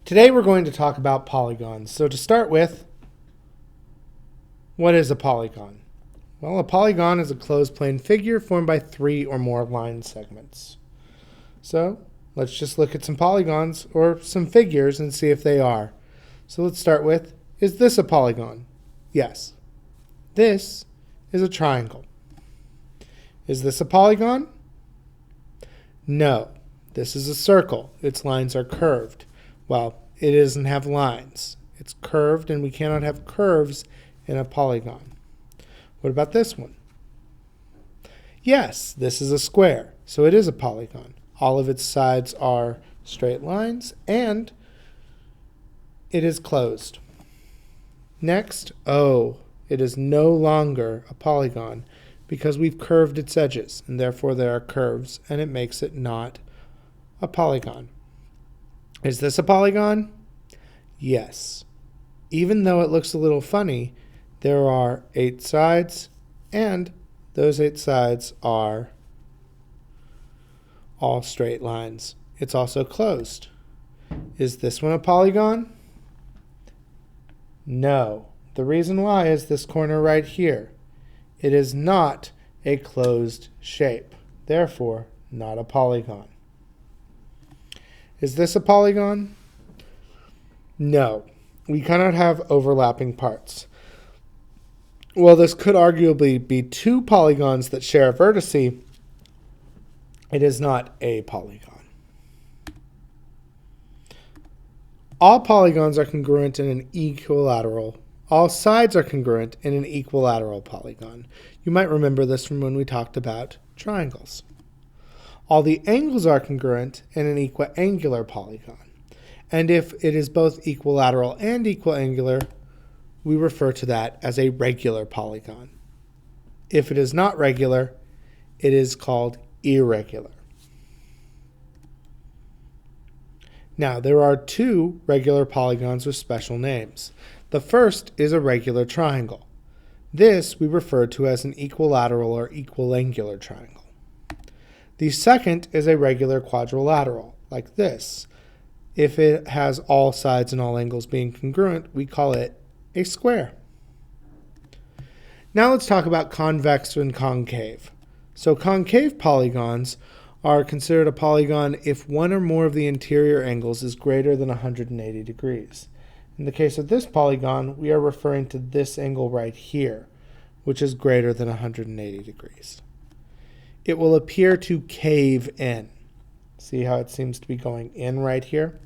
Today we're going to talk about polygons. So to start with, what is a polygon? Well, a polygon is a closed plane figure formed by 3 or more line segments. So let's just look at some polygons or some figures and see if they are. So let's start with, is this a polygon? Yes. This is a triangle. Is this a polygon? No. This is a circle. Its lines are curved. Well, it doesn't have lines. It's curved, and we cannot have curves in a polygon. What about this one? Yes, this is a square, so it is a polygon. All of its sides are straight lines, and it is closed. Next, it is no longer a polygon because we've curved its edges, and therefore there are curves, and it makes it not a polygon. Is this a polygon? Yes. Even though it looks a little funny, there are 8 sides, and those 8 sides are all straight lines. It's also closed. Is this one a polygon? No. The reason why is this corner right here. It is not a closed shape, therefore not a polygon. Is this a polygon? No. We cannot have overlapping parts. While this could arguably be 2 polygons that share a vertice, it is not a polygon. All polygons are congruent in an equilateral. All sides are congruent in an equilateral polygon. You might remember this from when we talked about triangles. All the angles are congruent in an equiangular polygon. And if it is both equilateral and equiangular, we refer to that as a regular polygon. If it is not regular, it is called irregular. Now, there are 2 regular polygons with special names. The first is a regular triangle. This we refer to as an equilateral or equiangular triangle. The second is a regular quadrilateral, like this. If it has all sides and all angles being congruent, we call it a square. Now let's talk about convex and concave. So concave polygons are considered a polygon if one or more of the interior angles is greater than 180 degrees. In the case of this polygon, we are referring to this angle right here, which is greater than 180 degrees. It will appear to cave in. See how it seems to be going in right here?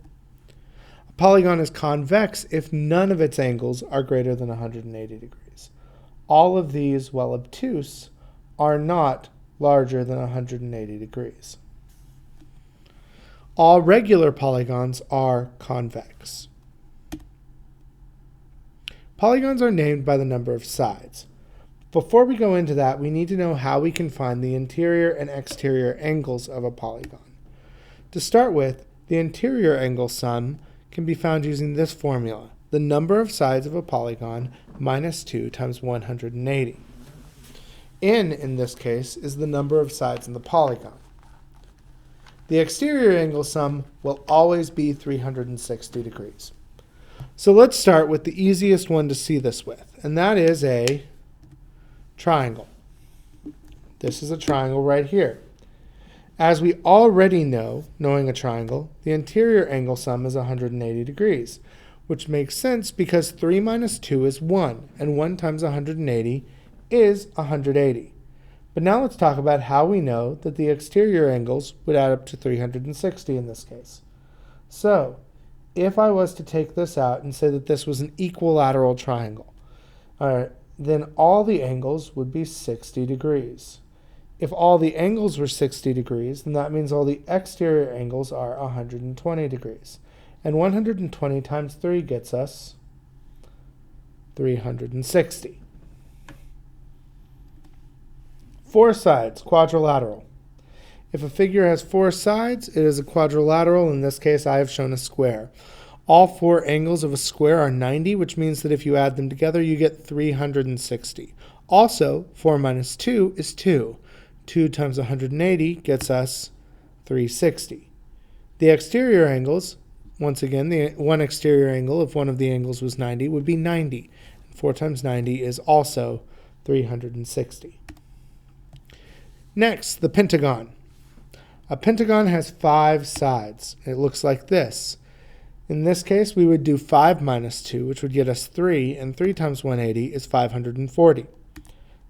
A polygon is convex if none of its angles are greater than 180 degrees. All of these, while obtuse, are not larger than 180 degrees. All regular polygons are convex. Polygons are named by the number of sides. Before we go into that, we need to know how we can find the interior and exterior angles of a polygon. To start with, the interior angle sum can be found using this formula, the number of sides of a polygon minus 2 times 180. In this case, is the number of sides in the polygon. The exterior angle sum will always be 360 degrees. So let's start with the easiest one to see this with, and that is a triangle. This is a triangle right here. As we already know, knowing a triangle, the interior angle sum is 180 degrees, which makes sense because 3 minus 2 is 1, and 1 times 180 is 180. But now let's talk about how we know that the exterior angles would add up to 360 in this case. So, if I was to take this out and say that this was an equilateral triangle, then all the angles would be 60 degrees. If all the angles were 60 degrees, then that means all the exterior angles are 120 degrees. And 120 times 3 gets us 360. 4 sides, quadrilateral. If a figure has 4 sides, it is a quadrilateral. In this case, I have shown a square. All 4 angles of a square are 90, which means that if you add them together, you get 360. Also, 4 minus 2 is 2. 2 times 180 gets us 360. The exterior angles once again, the one exterior angle, if one of the angles was 90, would be 90. 4 times 90 is also 360. Next, the pentagon. A pentagon has 5 sides. It looks like this. In this case, we would do 5 minus 2, which would get us 3, and 3 times 180 is 540.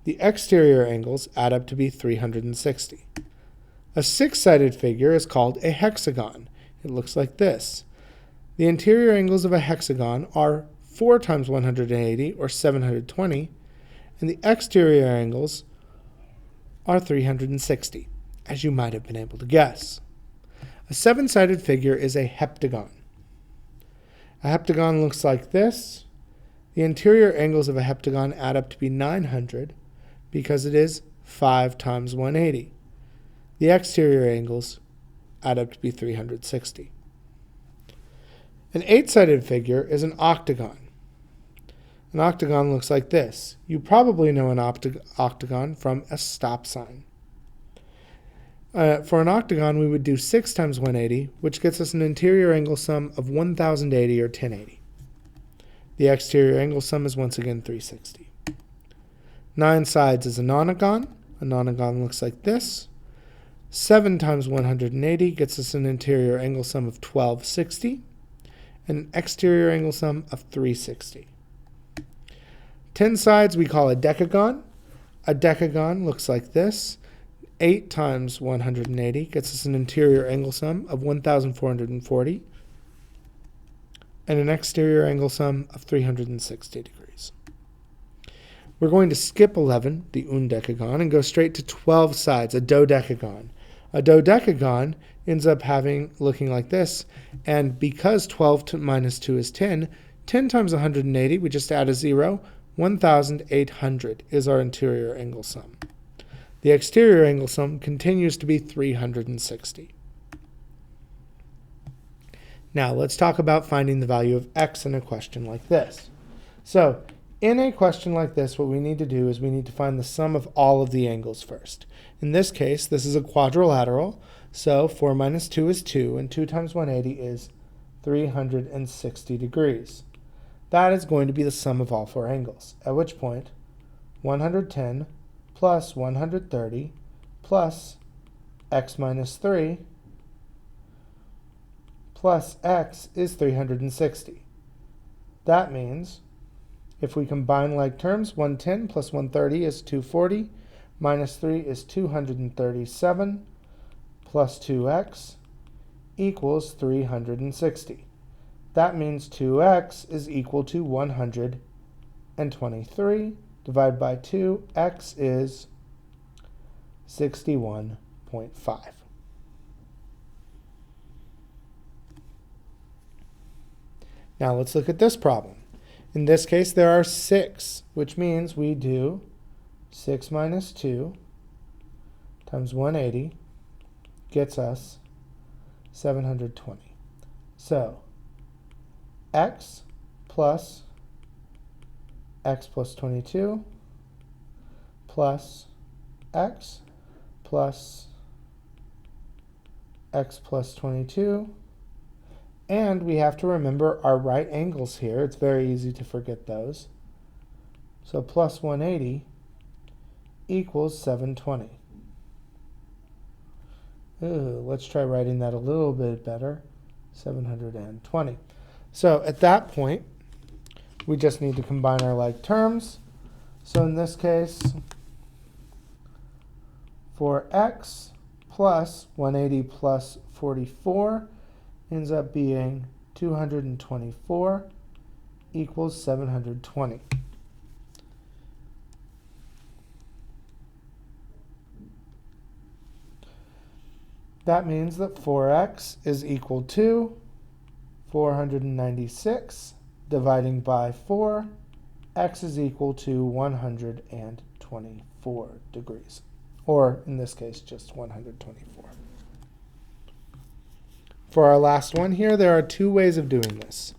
The exterior angles add up to be 360. A 6-sided figure is called a hexagon. It looks like this. The interior angles of a hexagon are 4 times 180, or 720, and the exterior angles are 360, as you might have been able to guess. A 7-sided figure is a heptagon. A heptagon looks like this. The interior angles of a heptagon add up to be 900 because it is 5 times 180. The exterior angles add up to be 360. An 8-sided figure is an octagon. An octagon looks like this. You probably know an octagon from a stop sign. For an octagon, we would do 6 times 180, which gets us an interior angle sum of 1080 or 1080. The exterior angle sum is once again 360. 9 sides is a nonagon. A nonagon looks like this. 7 times 180 gets us an interior angle sum of 1260 and an exterior angle sum of 360. 10 sides we call a decagon. A decagon looks like this. 8 times 180 gets us an interior angle sum of 1440 and an exterior angle sum of 360 degrees. We're going to skip 11, the undecagon, and go straight to 12 sides, a dodecagon. A dodecagon ends up looking like this, and because 12 minus 2 is 10, 10 times 180, we just add a 0, 1,800 is our interior angle sum. The exterior angle sum continues to be 360. Now let's talk about finding the value of x in a question like this. So in a question like this, what we need to do is we need to find the sum of all of the angles first. In this case, this is a quadrilateral, so 4 minus 2 is 2, and 2 times 180 is 360 degrees. That is going to be the sum of all 4 angles, at which point 110 plus 130 plus x minus 3 plus x is 360. That means if we combine like terms, 110 plus 130 is 240, minus 3 is 237, plus 2x equals 360. That means 2x is equal to 123. Divided by 2, x is 61.5. Now let's look at this problem. In this case, there are 6, which means we do 6 minus 2 times 180 gets us 720. So x plus 22 plus x plus 22. And we have to remember our right angles here. It's very easy to forget those. So plus 180 equals 720. Let's try writing that a little bit better. 720. So at that point, we just need to combine our like terms. So in this case, for x plus 180 plus 44 ends up being 224 equals 720. That means that 4x is equal to 496 dividing by 4, x is equal to 124 degrees. Or in this case, just 124. For our last one here, there are 2 ways of doing this.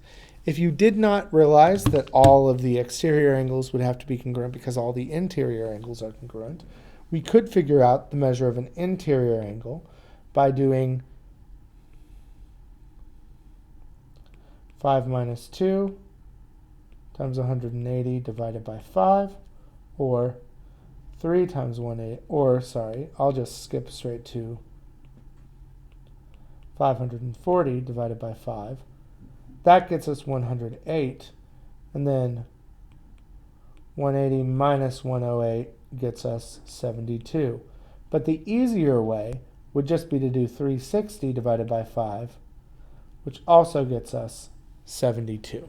If you did not realize that all of the exterior angles would have to be congruent because all the interior angles are congruent, we could figure out the measure of an interior angle by doing 5 minus 2 times 180 divided by 5, or 3 times 180, or sorry, I'll just skip straight to 540 divided by 5. That gets us 108, and then 180 minus 108 gets us 72. But the easier way would just be to do 360 divided by 5, which also gets us 72.